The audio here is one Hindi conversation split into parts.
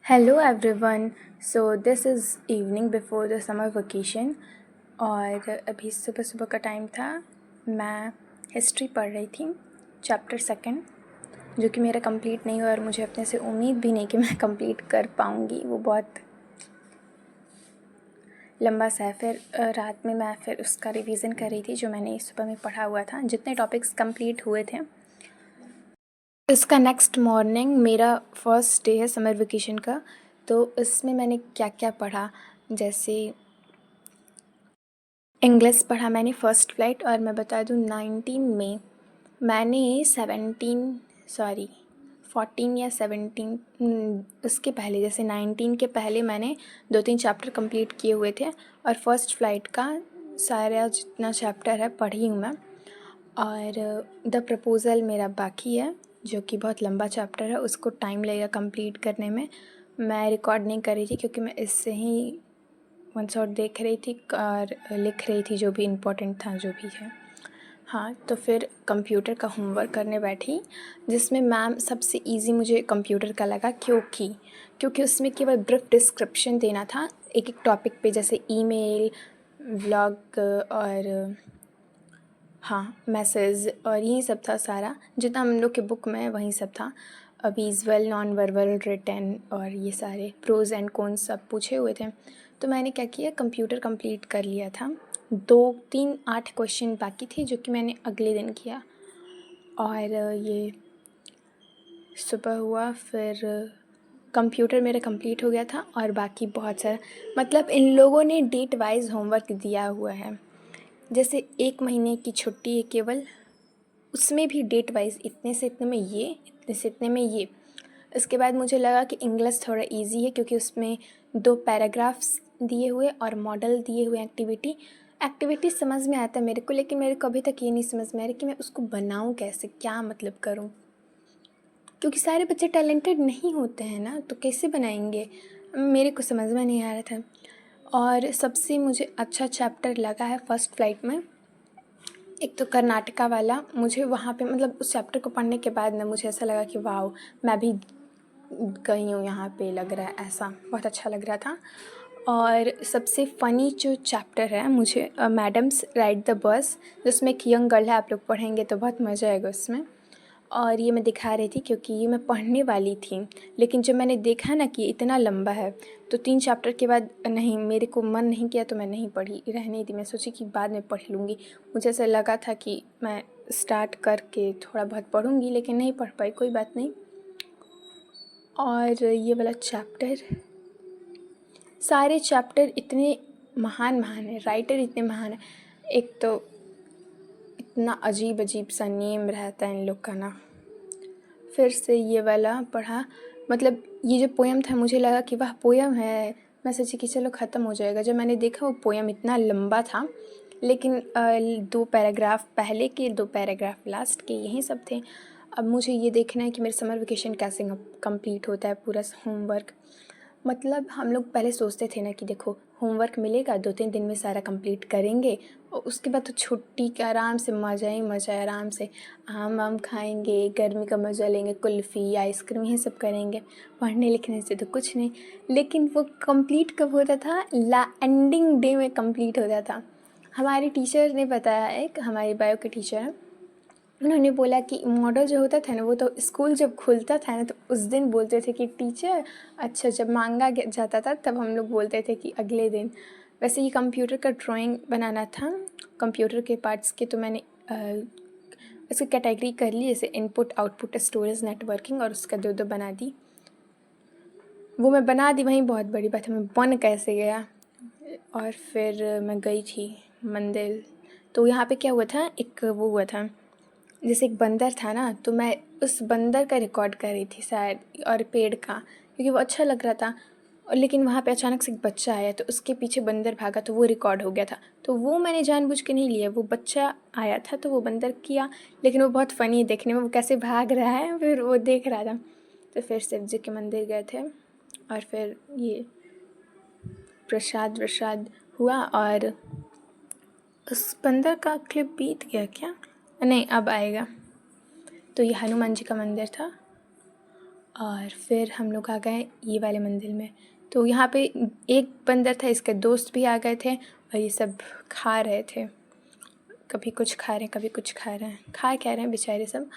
Hello everyone. So this is evening before the summer vacation और अभी सुबह सुबह का टाइम था। मैं हिस्ट्री पढ़ रही थी, चैप्टर सेकंड, जो कि मेरा कंप्लीट नहीं हुआ और मुझे अपने से उम्मीद भी नहीं कि मैं कंप्लीट कर पाऊँगी। वो बहुत लंबा सा है। फिर रात में मैं फिर उसका रिवीजन कर रही थी जो मैंने सुबह में पढ़ा हुआ था, जितने टॉपिक्स कंप्लीट हुए थे। इसका नेक्स्ट मॉर्निंग मेरा फर्स्ट डे है समर वेकेशन का, तो इसमें मैंने क्या क्या पढ़ा। जैसे इंग्लिश पढ़ा मैंने फ़र्स्ट फ्लाइट, और मैं बता दूँ 19 में मैंने 14 या 17 उसके पहले, जैसे 19 के पहले मैंने 2-3 चैप्टर कंप्लीट किए हुए थे और फर्स्ट फ्लाइट का सारा जितना चैप्टर है पढ़ी हूँ मैं। और द प्रपोज़ल मेरा बाकी है, जो कि बहुत लंबा चैप्टर है, उसको टाइम लगेगा कंप्लीट करने में। मैं रिकॉर्ड नहीं कर रही थी क्योंकि मैं इससे ही वन शॉट देख रही थी और लिख रही थी जो भी इम्पोर्टेंट था, जो भी है। हाँ, तो फिर कंप्यूटर का होमवर्क करने बैठी, जिसमें मैम सबसे इजी मुझे कंप्यूटर का लगा, क्योंकि उसमें केवल ब्रीफ डिस्क्रिप्शन देना था एक एक टॉपिक पे, जैसे ईमेल, व्लॉग और हाँ मैसेज, और यही सब था। सारा जितना हम लोग के बुक में वही सब था। विजुअल, नॉन वर्बल, रिटन और ये सारे प्रोज एंड कॉन्स सब पूछे हुए थे। तो मैंने क्या किया, कंप्यूटर कंप्लीट कर लिया था। 2-3 8 क्वेश्चन बाकी थे जो कि मैंने अगले दिन किया। और ये सुबह हुआ, फिर कंप्यूटर मेरा कंप्लीट हो गया था। और बाकी बहुत सारा, मतलब इन लोगों ने डेट वाइज होमवर्क दिया हुआ है। जैसे 1 महीने की छुट्टी है केवल, उसमें भी डेट वाइज इतने से इतने में ये, इतने से इतने में ये। इसके बाद मुझे लगा कि इंग्लिश थोड़ा इजी है क्योंकि उसमें 2 पैराग्राफ्स दिए हुए और मॉडल दिए हुए एक्टिविटी समझ में आता है मेरे को, लेकिन मेरे को अभी तक ये नहीं समझ में आ रहा कि मैं उसको बनाऊँ कैसे, क्या मतलब करूँ, क्योंकि सारे बच्चे टैलेंटेड नहीं होते हैं ना, तो कैसे बनाएंगे, मेरे को समझ में नहीं आ रहा था। और सबसे मुझे अच्छा चैप्टर लगा है फर्स्ट फ्लाइट में, एक तो कर्नाटका वाला। मुझे वहाँ पे, मतलब उस चैप्टर को पढ़ने के बाद ना मुझे ऐसा लगा कि वाह, मैं भी गई हूँ यहाँ पे, लग रहा है ऐसा, बहुत अच्छा लग रहा था। और सबसे फ़नी जो चैप्टर है मुझे, मैडम्स राइड द बस, जिसमें एक यंग गर्ल है, आप लोग पढ़ेंगे तो बहुत मज़ा आएगा उसमें। और ये मैं दिखा रही थी क्योंकि ये मैं पढ़ने वाली थी, लेकिन जब मैंने देखा ना कि इतना लंबा है, तो 3 चैप्टर के बाद नहीं, मेरे को मन नहीं किया तो मैं नहीं पढ़ी, रहने दी। मैं सोची कि बाद में पढ़ लूँगी। मुझे ऐसा लगा था कि मैं स्टार्ट करके थोड़ा बहुत पढ़ूँगी, लेकिन नहीं पढ़ पाई, कोई बात नहीं। और ये वाला चैप्टर, सारे चैप्टर इतने महान हैं, राइटर इतने महान हैं। एक तो इतना अजीब अजीब सा नेम रहता है इन लोग का ना। फिर से ये वाला पढ़ा, मतलब ये जो पोयम था मुझे लगा कि वाह पोयम है, मैं सोची कि चलो ख़त्म हो जाएगा। जब मैंने देखा वो पोयम इतना लंबा था, लेकिन 2 पैराग्राफ पहले के, 2 पैराग्राफ लास्ट के, यही सब थे। अब मुझे ये देखना है कि मेरे समर वेकेशन कैसे कंप्लीट होता है पूरा होमवर्क। मतलब हम लोग पहले सोचते थे ना कि देखो होमवर्क मिलेगा, 2-3 दिन में सारा कंप्लीट करेंगे और उसके बाद तो छुट्टी का आराम से मज़ा ही मज़ा है। आराम से आम वाम खाएंगे, गर्मी का मज़ा लेंगे, कुल्फ़ी आइसक्रीम यही सब करेंगे। पढ़ने लिखने से तो कुछ नहीं। लेकिन वो कंप्लीट कब होता था, एंडिंग डे में कंप्लीट होता था। हमारी टीचर ने बताया, एक हमारी बायो के टीचर हैं, उन्होंने बोला कि मॉडल जो होता था ना, वो तो स्कूल जब खुलता था ना, तो उस दिन बोलते थे कि टीचर, अच्छा जब मांगा जाता था तब हम लोग बोलते थे कि अगले दिन। वैसे ये कंप्यूटर का ड्राइंग बनाना था, कंप्यूटर के पार्ट्स के, तो मैंने इसकी कैटेगरी कर ली, जैसे इनपुट, आउटपुट, स्टोरेज, नेटवर्किंग, और उसका 2-2 बना दी। वो मैं बना दी, वहीं बहुत बड़ी बात है मैं बन कैसे गया। और फिर मैं गई थी मंदिर। तो यहाँ पे क्या हुआ था, एक वो हुआ था, जैसे एक बंदर था ना, तो मैं उस बंदर का रिकॉर्ड कर रही थी शायद, और पेड़ का, क्योंकि वो अच्छा लग रहा था। और लेकिन वहाँ पे अचानक से एक बच्चा आया, तो उसके पीछे बंदर भागा, तो वो रिकॉर्ड हो गया था। तो वो मैंने जानबूझ के नहीं लिया, वो बच्चा आया था तो वो बंदर किया, लेकिन वो बहुत फ़नी है देखने में, वो कैसे भाग रहा है, फिर वो देख रहा था। तो फिर शिव जी के मंदिर गए थे, और फिर ये प्रसाद वसाद हुआ। और उस बंदर का क्लिप बीत गया क्या, नहीं अब आएगा। तो ये हनुमान जी का मंदिर था, और फिर हम लोग आ गए ये वाले मंदिर में। तो यहाँ पे एक बंदर था, इसके दोस्त भी आ गए थे और ये सब खा रहे थे, कभी कुछ खा रहे हैं कभी कुछ खा रहे हैं, खा क्या रहे हैं बेचारे सब,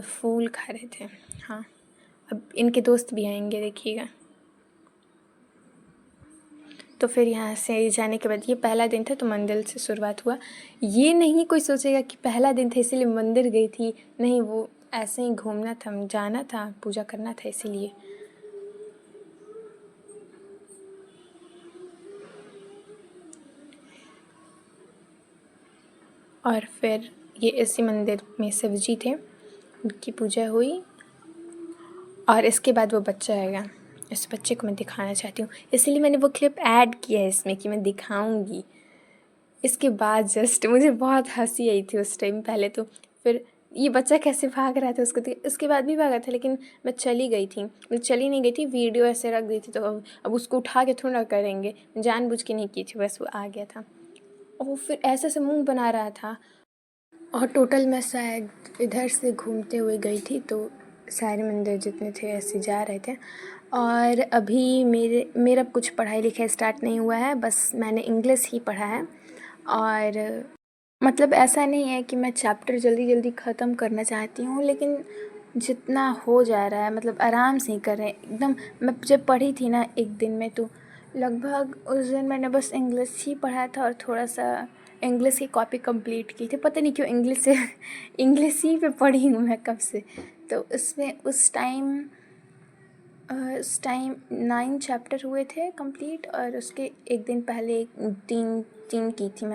फूल खा रहे थे। हाँ, अब इनके दोस्त भी आएंगे देखिएगा। तो फिर यहाँ से जाने के बाद ये पहला दिन था तो मंदिर से शुरुआत हुआ। ये नहीं कोई सोचेगा कि पहला दिन था इसीलिए मंदिर गई थी, नहीं, वो ऐसे ही घूमना था, जाना था, पूजा करना था इसीलिए। और फिर ये इसी मंदिर में शिव जी थे, उनकी पूजा हुई और इसके बाद वो बच्चा आएगा। इस बच्चे को मैं दिखाना चाहती हूँ, इसीलिए मैंने वो क्लिप ऐड किया है इसमें कि मैं दिखाऊंगी। इसके बाद जस्ट मुझे बहुत हंसी आई थी उस टाइम। पहले तो फिर ये बच्चा कैसे भाग रहा था उसको देख, उसके बाद भी भागा था, लेकिन मैं चली गई थी, मैं चली नहीं गई थी, वीडियो ऐसे रख दी थी। तो अब उसको उठा के थोड़ा करेंगे, जानबूझ के नहीं की थी, बस वो आ गया था और वो फिर ऐसे से मुंह बना रहा था। और टोटल मैं शायद इधर से घूमते हुए गई थी, तो सारे मंदिर जितने थे ऐसे जा रहे थे। और अभी मेरा कुछ पढ़ाई लिखाई स्टार्ट नहीं हुआ है, बस मैंने इंग्लिश ही पढ़ा है। और मतलब ऐसा नहीं है कि मैं चैप्टर जल्दी जल्दी ख़त्म करना चाहती हूँ, लेकिन जितना हो जा रहा है मतलब आराम से ही कर रहे हैं एकदम। मैं जब पढ़ी थी ना एक दिन में, तो लगभग उस दिन मैंने बस इंग्लिश ही पढ़ा था और थोड़ा सा इंग्लिश की कॉपी कंप्लीट की थी। पता नहीं क्यों इंग्लिश से इंग्लिश ही पे पढ़ी हूँ मैं कब से। तो उसमें उस टाइम 9 चैप्टर हुए थे कंप्लीट, और उसके एक दिन पहले तीन तीन की थी मैं।